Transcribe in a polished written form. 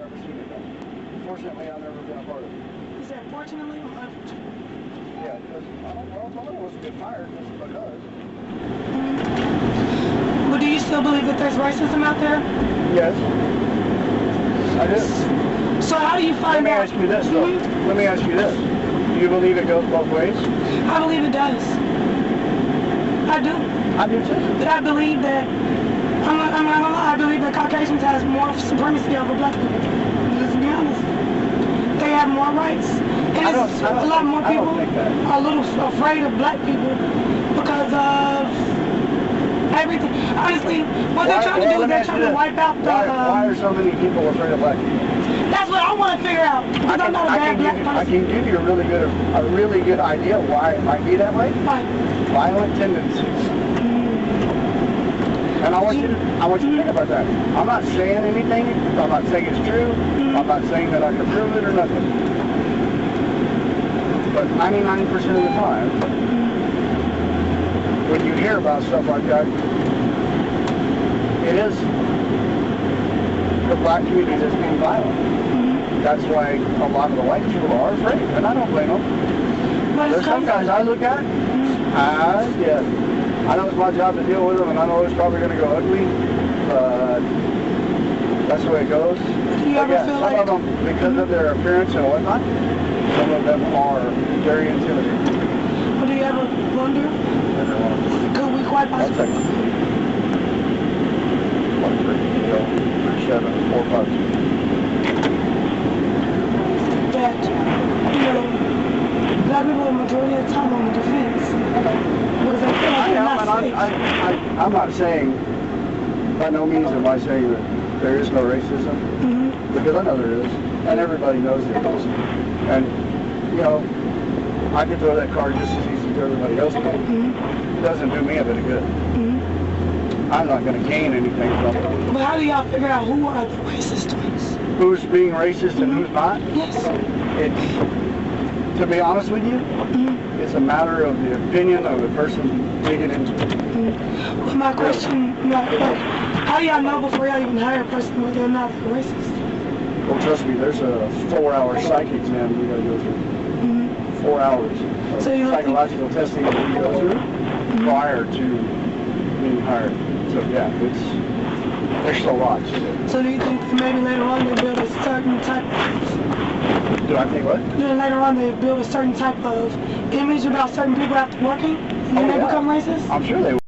never seen it done. Fortunately, I've never been a part of it. You said fortunately or unfortunately? Yeah, because well, somebody wants to get fired just because. But do you still believe that there's racism out there? Yes, I do. So how do you find out? Let me ask you this, though. Let me ask you this. Do you believe it goes both ways? I believe it does. I do. I do too. But I believe that, I'm not gonna lie, I believe that Caucasians has more supremacy over black people. Let's be honest. They have more rights. And a lot more people are a little afraid of black people because of everything. Honestly, what they're trying to do is they're trying to wipe out the... Why are so many people afraid of black people? That's what I want to figure out. Because I'm not a bad black person. I can give you a really good idea why it might be that way. Why? Violent tendencies. And I want you to think about that. I'm not saying anything. I'm not saying it's true. I'm not saying that I can prove it or nothing. But 99% of the time, when you hear about stuff like that, it is the black community that's being violent. That's why a lot of the white people are afraid, and I don't blame them. There's some guys I look at, I know it's my job to deal with them, and I know it's probably going to go ugly, but that's the way it goes. Some of them, because of their appearance and whatnot, some of them are very intimidating. But do you ever wonder, could we quite possibly... 1, 3, 7, 4, 5, 2. That, black people are the majority of the time on the defense. Because they feel like they're not safe. I'm not saying, by no means am I saying that there is no racism, because I know there is, and everybody knows there is. And, I can throw that card just as easy as everybody else can. It doesn't do me a bit of good. I'm not going to gain anything from it. But how do y'all figure out who are the racist ones? Who's being racist and who's not? Yes. To be honest with you, it's a matter of the opinion of the person digging into it. Well, my question, how do y'all know before y'all even hire a person whether or not they're racist? Well, trust me, there's a 4-hour psych exam we got to go through. 4 hours of psychological testing that we go through prior to being hired. So yeah, there's a lot to it. So do you think that maybe later on they build a certain type of... Do I think what? Then later on they build a certain type of image about certain people after working, and then they become racist? I'm sure they will.